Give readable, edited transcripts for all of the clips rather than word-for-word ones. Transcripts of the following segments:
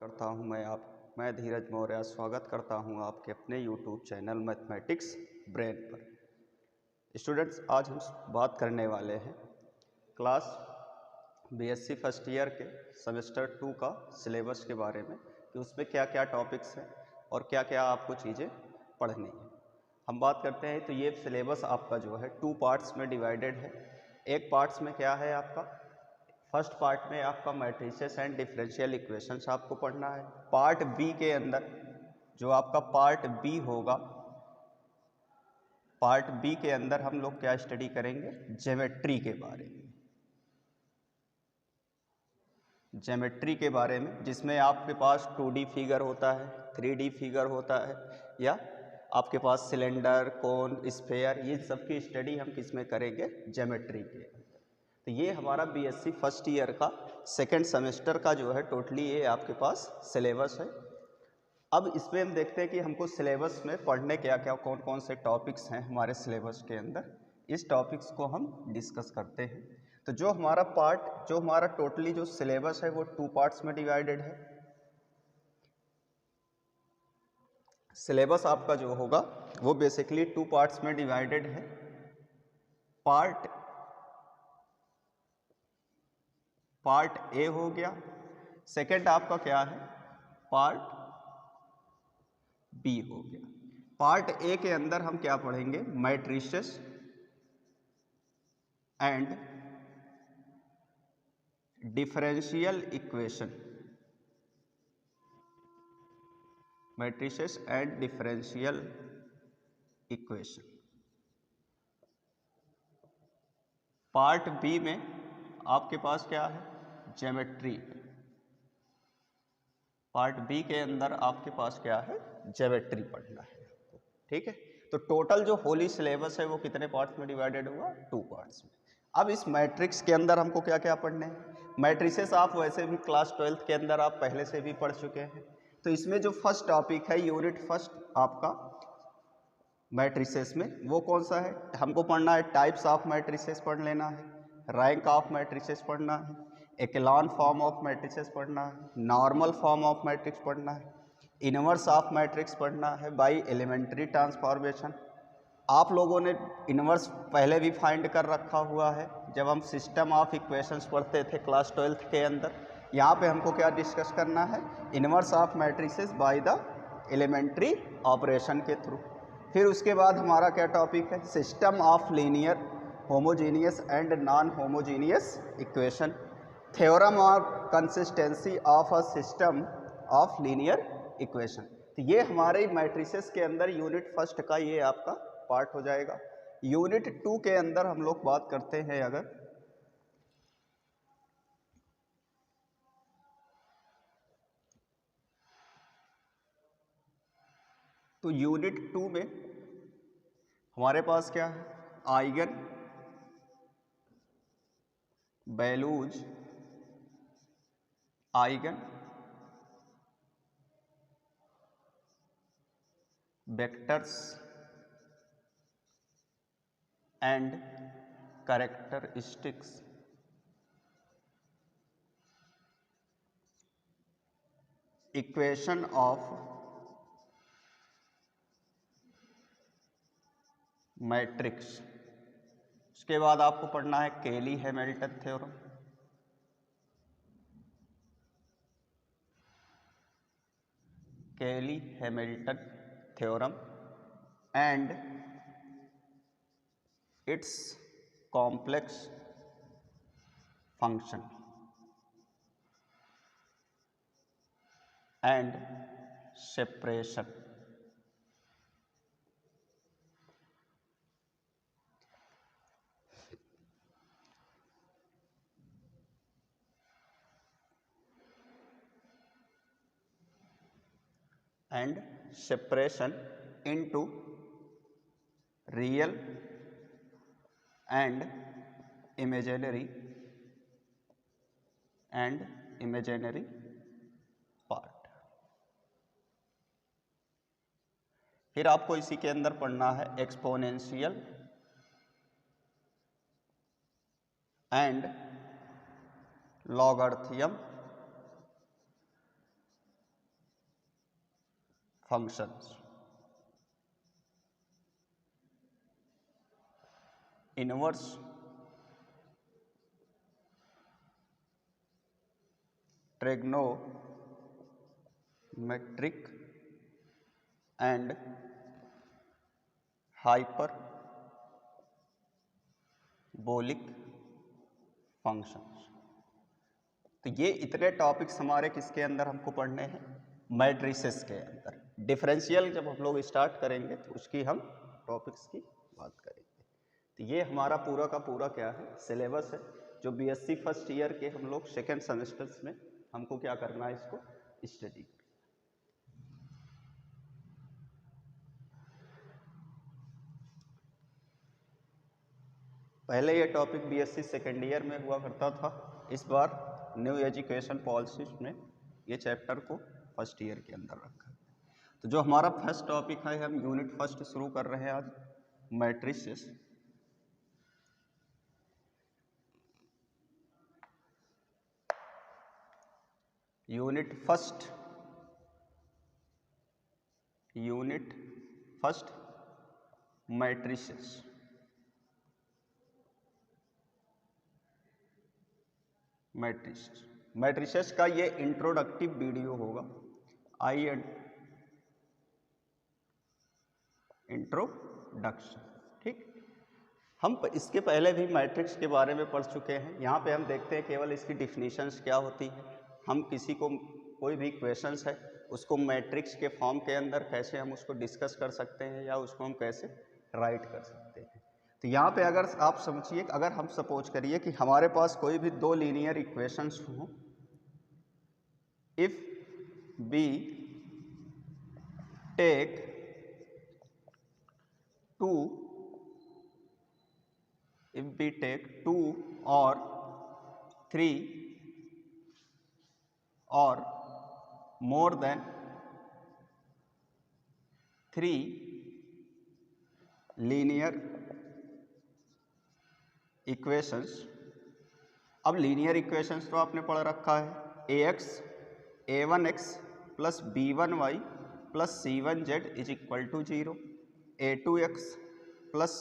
करता हूं मैं धीरज मौर्य स्वागत करता हूं आपके अपने YouTube चैनल मैथमेटिक्स ब्रेन पर। स्टूडेंट्स, आज हम बात करने वाले हैं क्लास बीएससी फर्स्ट ईयर के सेमेस्टर 2 का सिलेबस के बारे में कि उसमें क्या क्या टॉपिक्स हैं और क्या क्या आपको चीज़ें पढ़नी हैं। हम बात करते हैं तो ये सिलेबस आपका जो है 2 पार्ट्स में डिवाइडेड है। एक पार्ट्स में क्या है आपका, फर्स्ट पार्ट में आपका मैट्रिसेस एंड डिफरेंशियल इक्वेशंस आपको पढ़ना है। पार्ट बी के अंदर जो आपका पार्ट बी होगा, पार्ट बी के अंदर हम लोग क्या स्टडी करेंगे, ज्योमेट्री के बारे में। ज्योमेट्री के बारे में जिसमें आपके पास 2D फिगर होता है, 3D फिगर होता है, या आपके पास सिलेंडर, कोन, स्फेयर, ये सब की स्टडी हम किस में करेंगे, ज्योमेट्री के। तो ये हमारा बीएससी फर्स्ट ईयर का सेकेंड सेमेस्टर का जो है टोटली ये आपके पास सिलेबस है। अब इसमें हम देखते हैं कि हमको सिलेबस में पढ़ने क्या क्या कौन कौन से टॉपिक्स हैं हमारे सिलेबस के अंदर। इस टॉपिक्स को हम डिस्कस करते हैं। तो जो हमारा टोटली जो सिलेबस है वो 2 पार्ट्स में डिवाइडेड है। सिलेबस आपका जो होगा वो बेसिकली 2 पार्ट्स में डिवाइडेड है। पार्ट ए हो गया, सेकेंड आपका क्या है, पार्ट बी हो गया। पार्ट ए के अंदर हम क्या पढ़ेंगे, matrices and differential equation. Matrices and differential equation. Part B में आपके पास क्या है, ज्योमेट्री। पार्ट बी के अंदर आपके पास क्या है, ज्योमेट्री पढ़ना है आपको। ठीक है, तो टोटल जो होली सिलेबस है वो कितने पार्ट्स में डिवाइडेड हुआ, 2 पार्ट्स में। अब इस मैट्रिक्स के अंदर हमको क्या क्या पढ़ने हैं। मैट्रिसेस आप वैसे भी क्लास 12th के अंदर आप पहले से भी पढ़ चुके हैं। तो इसमें जो फर्स्ट टॉपिक है, यूनिट फर्स्ट आपका मैट्रिसेस में, वो कौन सा है, हमको पढ़ना है टाइप्स ऑफ मैट्रिसेस पढ़ लेना है, रैंक ऑफ मैट्रिसेस पढ़ना है, एक्लॉन फॉर्म ऑफ मैट्रिसेस पढ़ना है, नॉर्मल फॉर्म ऑफ मैट्रिक्स पढ़ना है, इनवर्स ऑफ मैट्रिक्स पढ़ना है बाय एलिमेंट्री ट्रांसफॉर्मेशन। आप लोगों ने इनवर्स पहले भी फाइंड कर रखा हुआ है जब हम सिस्टम ऑफ इक्वेशंस पढ़ते थे क्लास 12th के अंदर। यहाँ पे हमको क्या डिस्कस करना है, inverse of matrices by the elementary operation के थ्रू। फिर उसके बाद हमारा क्या टॉपिक है, system of linear homogeneous and non homogeneous equation, theorem of consistency of a system of linear equation. तो ये हमारे मैट्रिसेस के अंदर यूनिट फर्स्ट का ये आपका पार्ट हो जाएगा। यूनिट 2 के अंदर हम लोग बात करते हैं अगर, तो यूनिट 2 में हमारे पास क्या है, eigen values, eigen vectors and characteristics, equation of matrix. उसके बाद आपको पढ़ना है केली हैमिल्टन थ्योरम, केली Hamilton theorem and it's complex function and separation. And separation into real and imaginary part. फिर आपको इसी के अंदर पढ़ना है exponential and logarithm functions. Inverse, trigonometric and hyperbolic functions. तो ये इतने टॉपिक्स हमारे किसके अंदर हमको पढ़ने हैं, मैट्रिसेस के अंदर। डिफरेंशियल जब हम लोग स्टार्ट करेंगे तो उसकी हम टॉपिक्स की बात करेंगे। तो ये हमारा पूरा का पूरा क्या है, सिलेबस है, जो बीएससी फर्स्ट ईयर के हम लोग सेकेंड सेमेस्टर्स में हमको क्या करना है, इसको स्टडी। पहले ये टॉपिक बीएससी सेकेंड ईयर में हुआ करता था, इस बार न्यू एजुकेशन पॉलिसी में ये चैप्टर को फर्स्ट ईयर के अंदर रखा है। तो जो हमारा फर्स्ट टॉपिक है, हम यूनिट फर्स्ट शुरू कर रहे हैं आज, matrices. Unit first matrices. Matrices का ये इंट्रोडक्टिव वीडियो होगा, इंट्रोडक्शन। ठीक, हम इसके पहले भी मैट्रिक्स के बारे में पढ़ चुके हैं। यहाँ पे हम देखते हैं केवल इसकी डिफिनीशंस क्या होती है। हम किसी को कोई भी क्वेश्चंस है उसको मैट्रिक्स के फॉर्म के अंदर कैसे हम उसको डिस्कस कर सकते हैं या उसको हम कैसे राइट कर सकते हैं। तो यहाँ पे अगर आप समझिए, अगर हम सपोज करिए कि हमारे पास कोई भी दो लीनियर इक्वेशंस हों, इफ बी टेक टू और 3 or more than 3 linear equations. अब लीनियर इक्वेशंस तो आपने पढ़ रखा है, ax a1x plus b1y plus c1z is equal to 0, a2x plus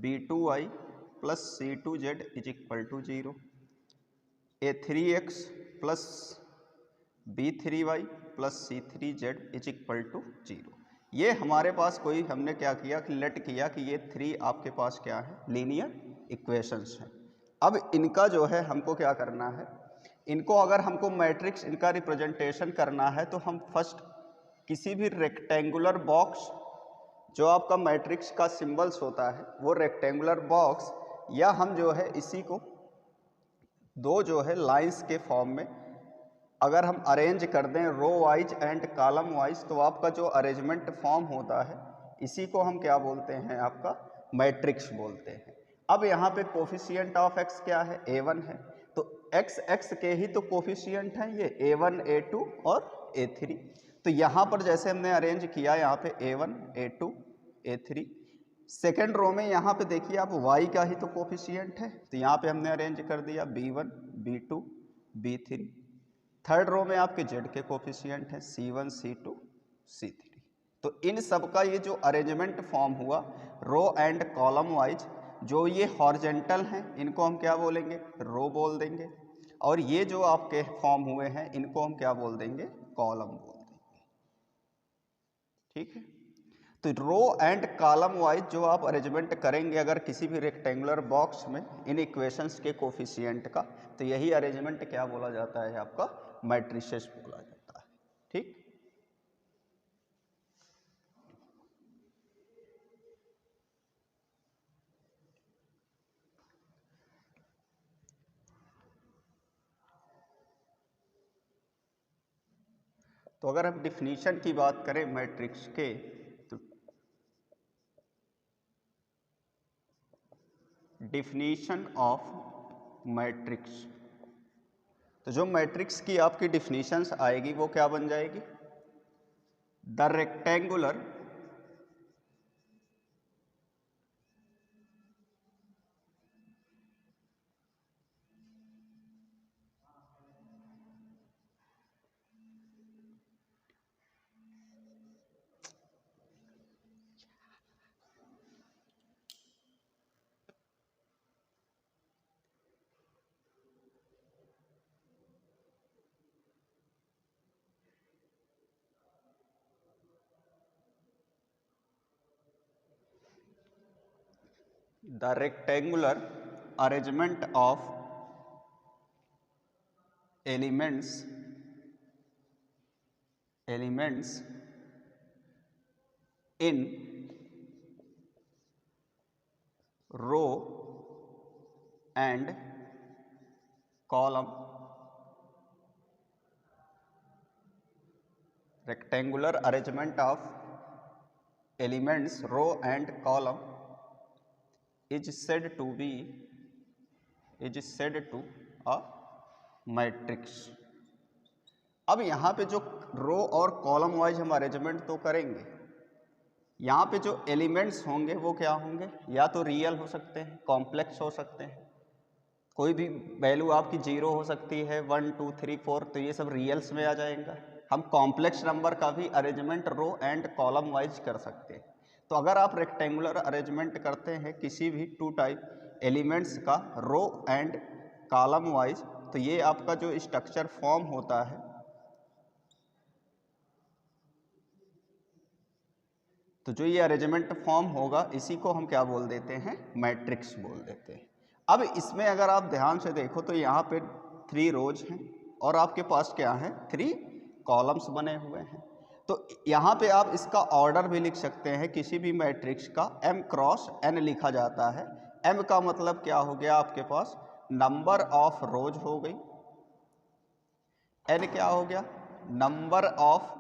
b2y plus c2z is equal to 0, a3x plus b3y plus c3z is equal to 0। ये हमारे पास कोई हमने क्या किया कि लेट किया कि ये 3 आपके पास क्या है, लीनियर इक्वेशंस हैं। अब इनका जो है हमको क्या करना है, इनको अगर हमको मैट्रिक्स इनका रिप्रेजेंटेशन करना है तो हम फर्स्ट किसी भी रेक्टेंगुलर बॉक्स, जो आपका मैट्रिक्स का सिंबल्स होता है वो रेक्टेंगुलर बॉक्स, या हम जो है इसी को दो जो है लाइंस के फॉर्म में अगर हम अरेंज कर दें row wise and column wise, तो आपका जो अरेंजमेंट फॉर्म होता है इसी को हम क्या बोलते हैं, आपका मैट्रिक्स बोलते हैं। अब यहाँ पे कोफिशिएंट ऑफ x क्या है, a1 है, तो x के ही तो कोफिशिएंट हैं ये a1 a2 और a3। तो यहाँ पर जैसे हमने अरेंज किया, यहाँ पे a1 a2 a3, second row में यहाँ पे देखिए आप y का ही तो कोफिशिएंट है, तो यहाँ पे हमने अरेंज कर दिया b1 b2 b3। Third row में आपके z के कोफिशिएंट हैं c1 c2 c3। तो इन सब का ये जो अरेंजमेंट फॉर्म हुआ रो एंड कॉलम वाइज, जो ये हॉरिजेंटल हैं इनको हम क्या बोलेंगे, रो बोल देंगे, और ये जो आपके फॉर्म हुए हैं इनको हम क्या बोल देंगे, कॉलम बोल देंगे। ठीक है, तो रो एंड कॉलम वाइज जो आप अरेंजमेंट करेंगे अगर किसी भी रेक्टेंगुलर बॉक्स में इन इक्वेशंस के कोफिशिएंट का, तो यही अरेंजमेंट क्या बोला जाता है, आपका मैट्रिसेस बोला जाता है। ठीक, तो अगर हम डिफिनीशन की बात करें मैट्रिक्स के, तो डिफिनीशन ऑफ मैट्रिक्स, तो जो मैट्रिक्स की आपकी डिफिनीशंस आएगी वो क्या बन जाएगी, the rectangular the rectangular arrangement of elements in row and column. Rectangular arrangement of elements row and column is said to a matrix. अब यहाँ पे जो रो और कॉलम वाइज हम अरेंजमेंट तो करेंगे, यहाँ पे जो एलिमेंट्स होंगे वो क्या होंगे, या तो रियल हो सकते हैं, कॉम्प्लेक्स हो सकते हैं, कोई भी वैल्यू आपकी 0 हो सकती है, 1 2 3 4, तो ये सब रियल्स में आ जाएगा। हम कॉम्प्लेक्स नंबर का भी arrangement row and column wise कर सकते हैं। तो अगर आप रेक्टेंगुलर अरेंजमेंट करते हैं किसी भी 2 टाइप एलिमेंट्स का रो एंड कॉलम वाइज, तो ये आपका जो स्ट्रक्चर फॉर्म होता है, तो जो ये अरेंजमेंट फॉर्म होगा इसी को हम क्या बोल देते हैं, मैट्रिक्स बोल देते हैं। अब इसमें अगर आप ध्यान से देखो तो यहाँ पे 3 रोज हैं और आपके पास क्या है, 3 कॉलम्स बने हुए हैं। तो यहाँ पे आप इसका ऑर्डर भी लिख सकते हैं, किसी भी मैट्रिक्स का m क्रॉस n लिखा जाता है। m का मतलब क्या हो गया, आपके पास नंबर ऑफ रोज हो गई, n क्या हो गया, नंबर ऑफ